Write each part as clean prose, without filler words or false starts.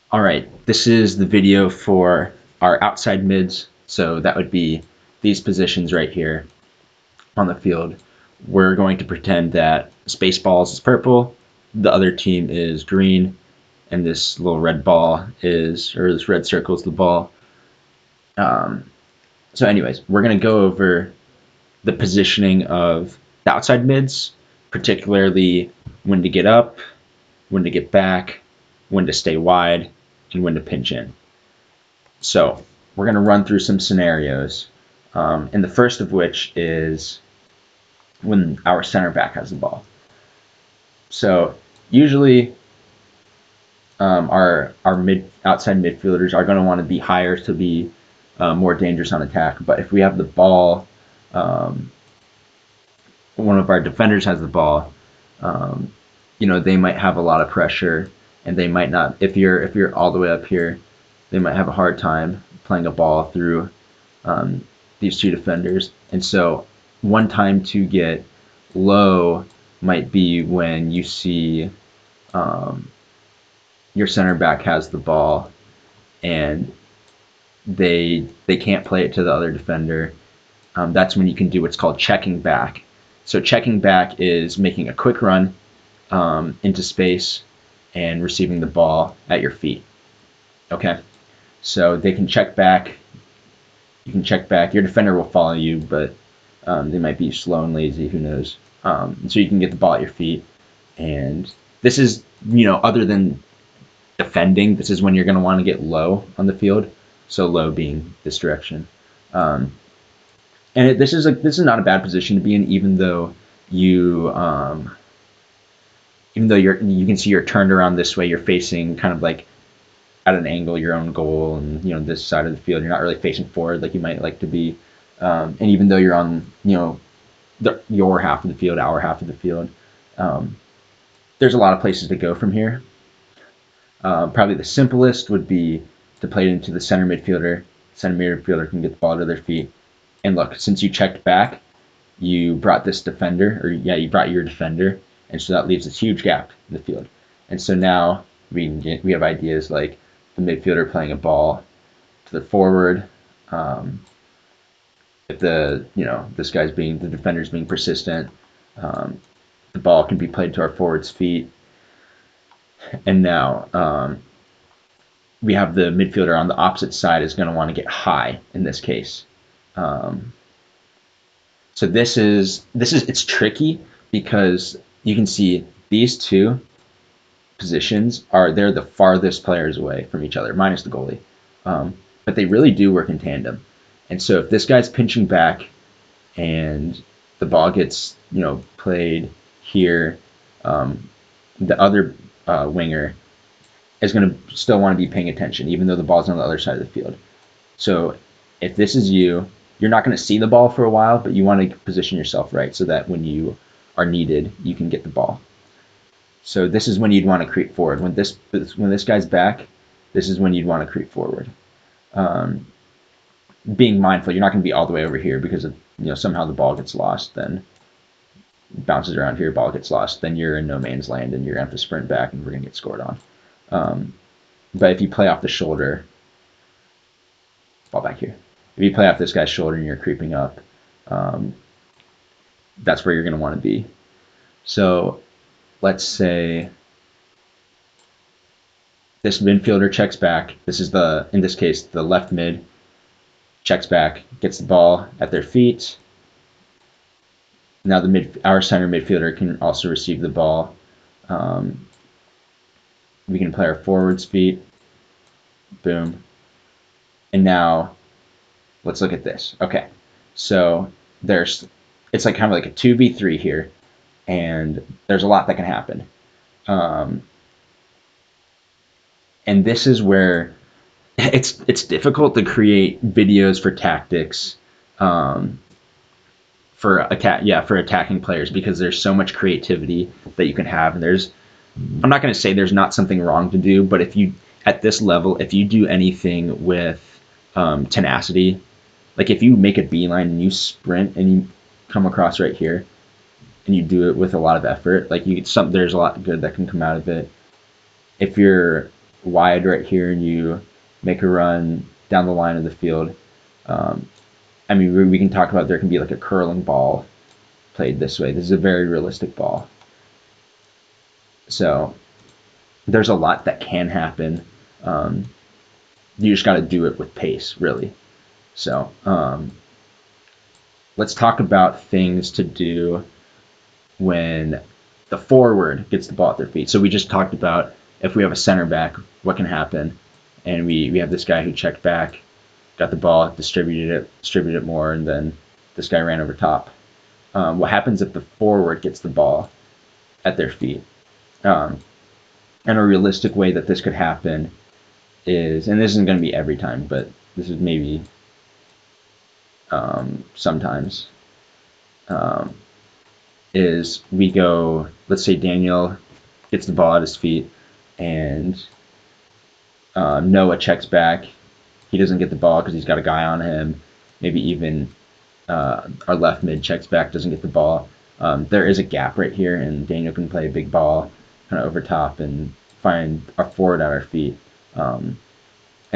All right, this is the video for our outside mids. So that would be these positions right here on the field. We're going to pretend that Spaceballs is purple, the other team is green, and this little red ball is, or this red circle is the ball. So anyways, we're going to go over the positioning of the outside mids, particularly when to get up, when to get back, when to stay wide, and when to pinch in. So we're going to run through some scenarios, and the first of which is when our center back has the ball. So usually our outside midfielders are going to want to be higher to be more dangerous on attack. But if we have the ball, one of our defenders has the ball, they might have a lot of pressure, and they might not. If you're all the way up here, they might have a hard time playing a ball through these two defenders. And so one time to get low might be when you see your center back has the ball and they can't play it to the other defender. That's when you can do what's called checking back. So checking back is making a quick run into space and receiving the ball at your feet. Okay, so they can check back. You can check back. Your defender will follow you, but they might be slow and lazy. Who knows? So you can get the ball at your feet, and this is other than defending, this is when you're going to want to get low on the field. So low being this direction, and this is not a bad position to be in, even though you you can see you're turned around this way. You're facing kind of like at an angle your own goal, and this side of the field. You're not really facing forward like you might like to be, and even though you're on your half of the field, our half of the field, there's a lot of places to go from here. Probably the simplest would be to play it into the center midfielder. Center midfielder can get the ball to their feet. And look, since you checked back, you brought this defender, you brought your defender, and so that leaves this huge gap in the field. And so now we have ideas like the midfielder playing a ball to the forward. If the defender's being persistent, the ball can be played to our forward's feet. And now we have the midfielder on the opposite side is going to want to get high in this case. So it's tricky because you can see these two positions they're the farthest players away from each other, minus the goalie. But they really do work in tandem. And so if this guy's pinching back and the ball gets played here, the other winger is going to still want to be paying attention, even though the ball's on the other side of the field. So if this is you're not going to see the ball for a while, but you want to position yourself right so that when you are needed, you can get the ball. So this is when you'd want to creep forward. When this guy's back, this is when you'd want to creep forward. Being mindful, you're not going to be all the way over here because somehow the ball gets lost, then bounces around here, ball gets lost, then you're in no man's land and you're going to have to sprint back and we're going to get scored on. But if you play off the shoulder, ball back here. If you play off this guy's shoulder and you're creeping up, that's where you're going to want to be. So let's say this midfielder checks back. This is in this case, the left mid checks back, gets the ball at their feet. Now our center midfielder can also receive the ball. We can play our forwards feet. Boom. And now let's look at this. Okay, so it's like kind of like a 2v3 here, and there's a lot that can happen. And this is where it's difficult to create videos for tactics for attacking players because there's so much creativity that you can have. And I'm not going to say there's not something wrong to do, but at this level, if you do anything with tenacity, like if you make a beeline and you sprint and you come across right here and you do it with a lot of effort, there's a lot good that can come out of it. If you're wide right here and you make a run down the line of the field. Um, I mean, we can talk about there can be like a curling ball played this way. This is a very realistic ball. So there's a lot that can happen. Um, you just got to do it with pace, really. So let's talk about things to do when the forward gets the ball at their feet. So we just talked about if we have a center back, what can happen, and we have this guy who checked back, got the ball, distributed it more, and then this guy ran over top. What happens if the forward gets the ball at their feet? Um, and a realistic way that this could happen is, and this isn't going to be every time, but this is maybe sometimes, um, is we go, let's say Daniel gets the ball at his feet, and Noah checks back. He doesn't get the ball because he's got a guy on him. Maybe even our left mid checks back, doesn't get the ball. There is a gap right here, and Daniel can play a big ball kind of over top and find our forward at our feet. And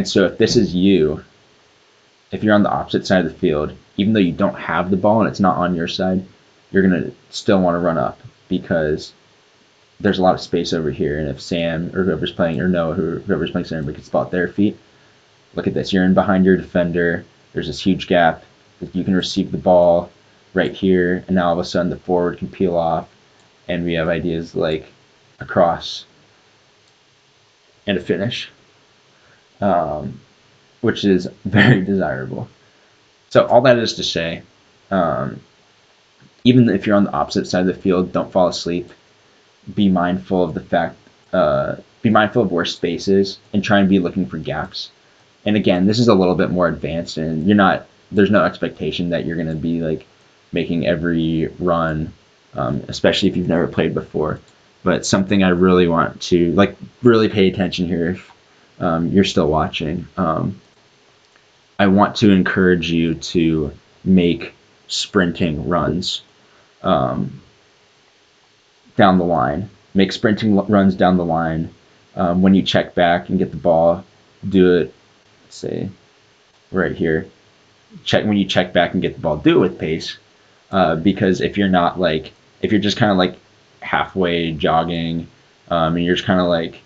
so if this is you, if you're on the opposite side of the field, even though you don't have the ball and it's not on your side, you're going to still want to run up because there's a lot of space over here. And if Sam or whoever's playing, or Noah, whoever's playing center, gets the ball at their feet, look at this. You're in behind your defender. There's this huge gap. You can receive the ball right here, and now all of a sudden the forward can peel off, and we have ideas like a cross and a finish, um, which is very desirable. So all that is to say, um, even if you're on the opposite side of the field, don't fall asleep. Be mindful of the fact, be mindful of where space is, and try and be looking for gaps. And again, this is a little bit more advanced, and there's no expectation that you're going to be like making every run, especially if you've never played before. But something I really want to like really pay attention here if you're still watching. I want to encourage you to make sprinting runs um, down the line. Make sprinting runs down the line. When you check back and get the ball, do it, say, right here. When you check back and get the ball, do it with pace. Because if you're not like, if you're just kind of like halfway jogging, and you're just kind of like,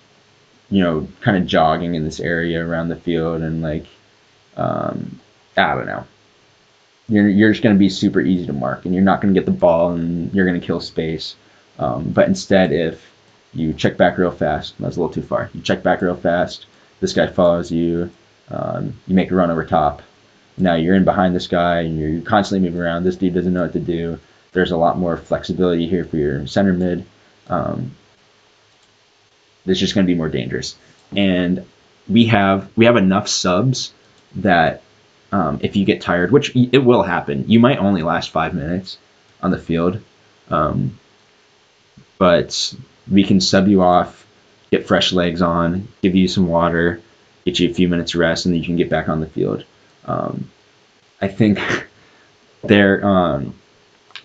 kind of jogging in this area around the field and like, I don't know, you're just going to be super easy to mark, and you're not going to get the ball, and you're going to kill space. But instead, if you check back real fast, that's a little too far. You check back real fast. This guy follows you. You make a run over top. Now you're in behind this guy, and you're constantly moving around. This dude doesn't know what to do. There's a lot more flexibility here for your center mid. It's just going to be more dangerous. And we have enough subs that if you get tired, which it will happen, you might only last 5 minutes on the field, but we can sub you off, get fresh legs on, give you some water, get you a few minutes rest, and then you can get back on the field. I think there.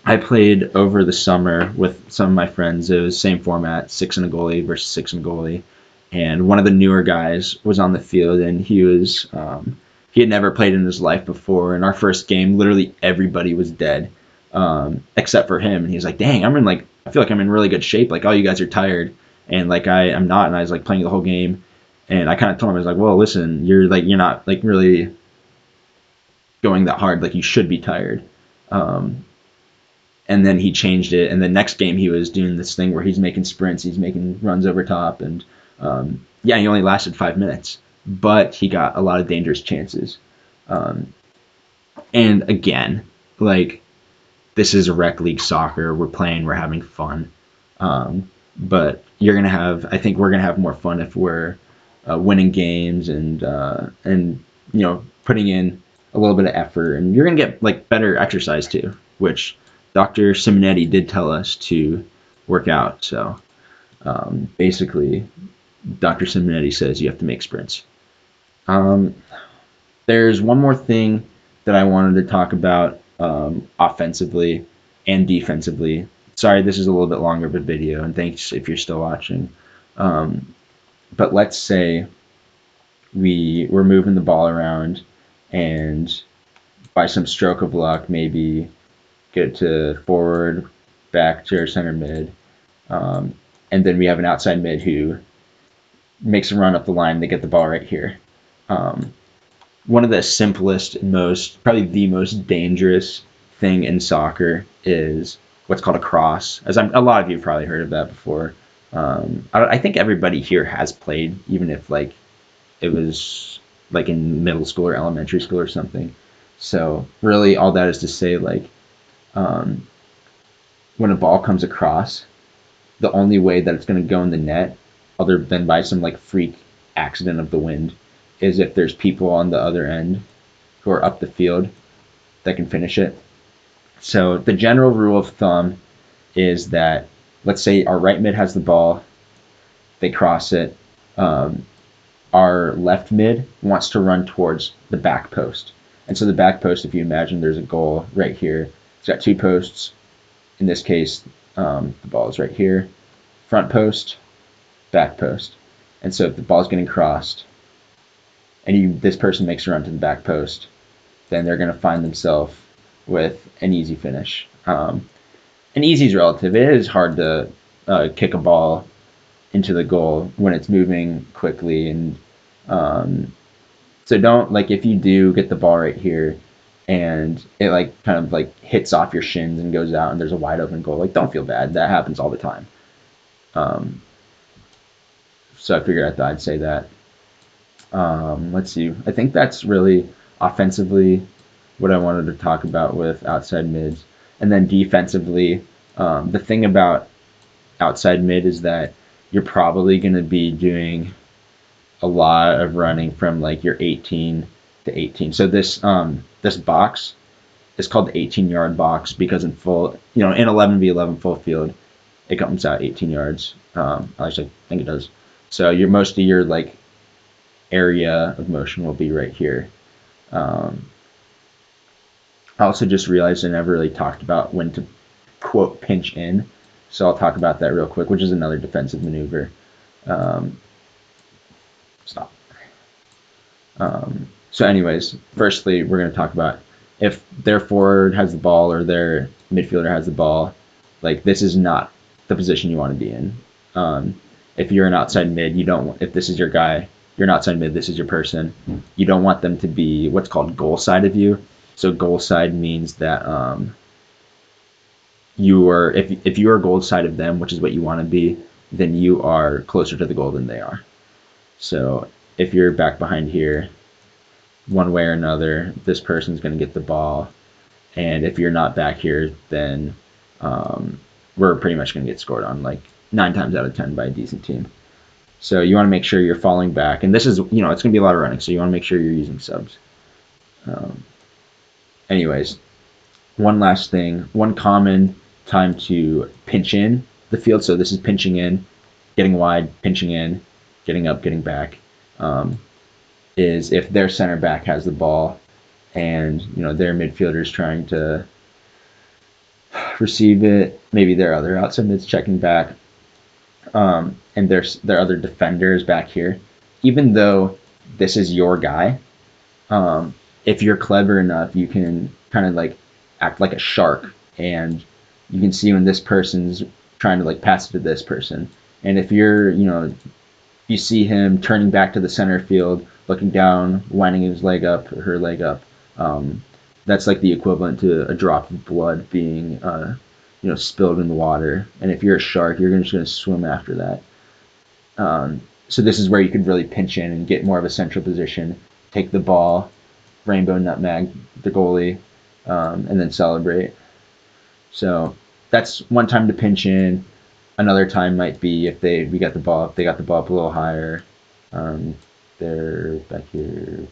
I played over the summer with some of my friends. It was same format, 6 and a goalie versus 6 and a goalie, and one of the newer guys was on the field, and he had never played in his life before. In our first game, literally everybody was dead, except for him. And he was like, "Dang, I feel like I'm in really good shape. Like all you guys are tired, and like I'm not." And I was like playing the whole game, and I kind of told him, I was like, "Well, listen, you're not like really going that hard. Like you should be tired." And then he changed it, and the next game he was doing this thing where he's making sprints, he's making runs over top, and yeah, he only lasted 5 minutes, but he got a lot of dangerous chances. And again, like this is rec league soccer. We're playing, we're having fun, but I think we're gonna have more fun if we're winning games and putting in a little bit of effort, and you're gonna get like better exercise too, which Dr. Simonetti did tell us to work out. So basically, Dr. Simonetti says you have to make sprints. There's one more thing that I wanted to talk about offensively and defensively. Sorry, this is a little bit longer of a video, and thanks if you're still watching. But let's say we're moving the ball around, and by some stroke of luck, maybe get it to forward, back to our center mid, um, and then we have an outside mid who makes a run up the line. They get the ball right here. Um, One of the simplest, most probably the most dangerous thing in soccer is what's called a cross. A lot of you have probably heard of that before. I think everybody here has played, even if like it was like in middle school or elementary school or something. So really, all that is to say, like um, when a ball comes across, the only way that it's going to go in the net, other than by some like freak accident of the wind, is if there's people on the other end who are up the field that can finish it. So the general rule of thumb is that, let's say our right mid has the ball, they cross it. Um, our left mid wants to run towards the back post. And so the back post, if you imagine there's a goal right here, it's got two posts. In this case, the ball is right here. Front post, back post. And so if the ball's getting crossed and this person makes a run to the back post, then they're going to find themselves with an easy finish. And easy is relative. It is hard to kick a ball into the goal when it's moving quickly, and so don't like if you do get the ball right here and it like kind of like hits off your shins and goes out and there's a wide open goal. Like don't feel bad. That happens all the time. Um, so I figured I'd say that. Let's see. I think that's really offensively what I wanted to talk about with outside mids, and then defensively. The thing about outside mid is that you're probably going to be doing a lot of running from like your 18 to 18. So this box is called the 18-yard box because in full, in 11v11 full field, it comes out 18 yards. Actually, I think it does. So most of your like area of motion will be right here. Um, I also just realized I never really talked about when to quote pinch in. So I'll talk about that real quick, which is another defensive maneuver. Um, Stop. So, anyways, firstly, we're going to talk about if their forward has the ball or their midfielder has the ball. Like this is not the position you want to be in. If you're an outside mid, you don't. If this is your guy, you're an outside mid. This is your person. You don't want them to be what's called goal side of you. So goal side means that you are if you are goal side of them, which is what you want to be, then you are closer to the goal than they are. So if you're back behind here, one way or another, this person's going to get the ball. And if you're not back here, then we're pretty much going to get scored on like 9 times out of 10 by a decent team. So you want to make sure you're falling back. And this is, it's going to be a lot of running. So you want to make sure you're using subs. Um, Anyways, one last thing. One common time to pinch in the field. So this is pinching in, getting wide, pinching in, getting up, getting back. Is if their center back has the ball and their midfielder is trying to receive it, maybe their other outside mid's checking back, and their other defenders back here. Even though this is your guy, if you're clever enough, you can kind of like act like a shark, and you can see when this person's trying to like pass it to this person, and if you see him turning back to the center field, looking down, winding his leg up or her leg up. That's like the equivalent to a drop of blood being, spilled in the water. And if you're a shark, you're just going to swim after that. So this is where you could really pinch in and get more of a central position, take the ball, rainbow nutmeg the goalie, and then celebrate. So that's one time to pinch in. Another time might be if they got the ball up a little higher. They're back here.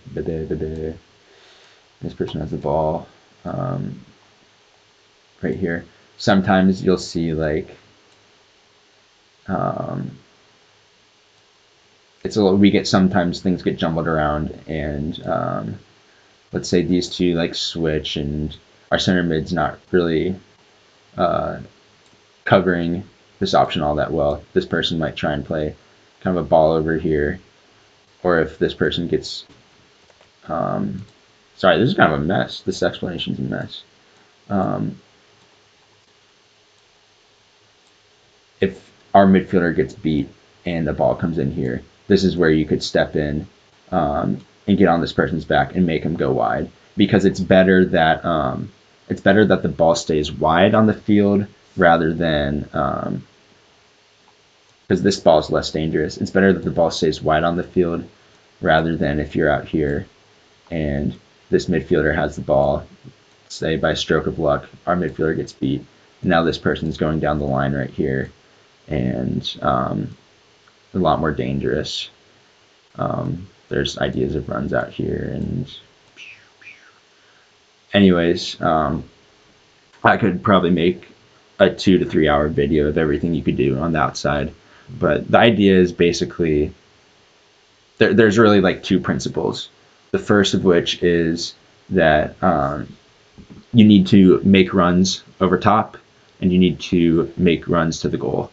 This person has the ball right here. Sometimes you'll see like we get sometimes things get jumbled around and let's say these two like switch and our center mid's not really covering this option all that well. This person might try and play kind of a ball over here, or if this person gets, sorry, this is kind of a mess. This explanation's a mess. Um, if our midfielder gets beat and the ball comes in here, this is where you could step in and get on this person's back and make him go wide, because it's better that the ball stays wide on the field rather than because this ball is less dangerous. It's better that the ball stays wide on the field rather than if you're out here and this midfielder has the ball, say by stroke of luck, our midfielder gets beat. Now this person's going down the line right here, and a lot more dangerous. There's ideas of runs out here, and anyways, I could probably make a 2 to 3 hour video of everything you could do on the outside. But the idea is basically there's really like two principles. The first of which is that you need to make runs over top, and you need to make runs to the goal.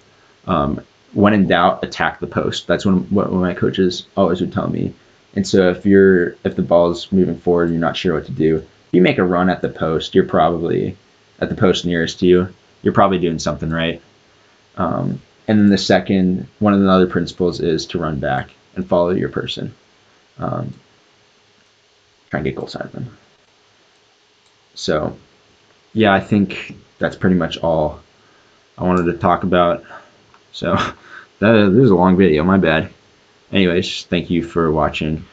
When in doubt, attack the post. That's what my coaches always would tell me. And so if the ball's moving forward and you're not sure what to do, if you make a run at the post, you're probably at the post nearest to you. You're probably doing something right. And then the second, one of the other principles is to run back and follow your person. Try and get goal side of them. So, yeah, I think that's pretty much all I wanted to talk about. So, this is a long video, my bad. Anyways, thank you for watching.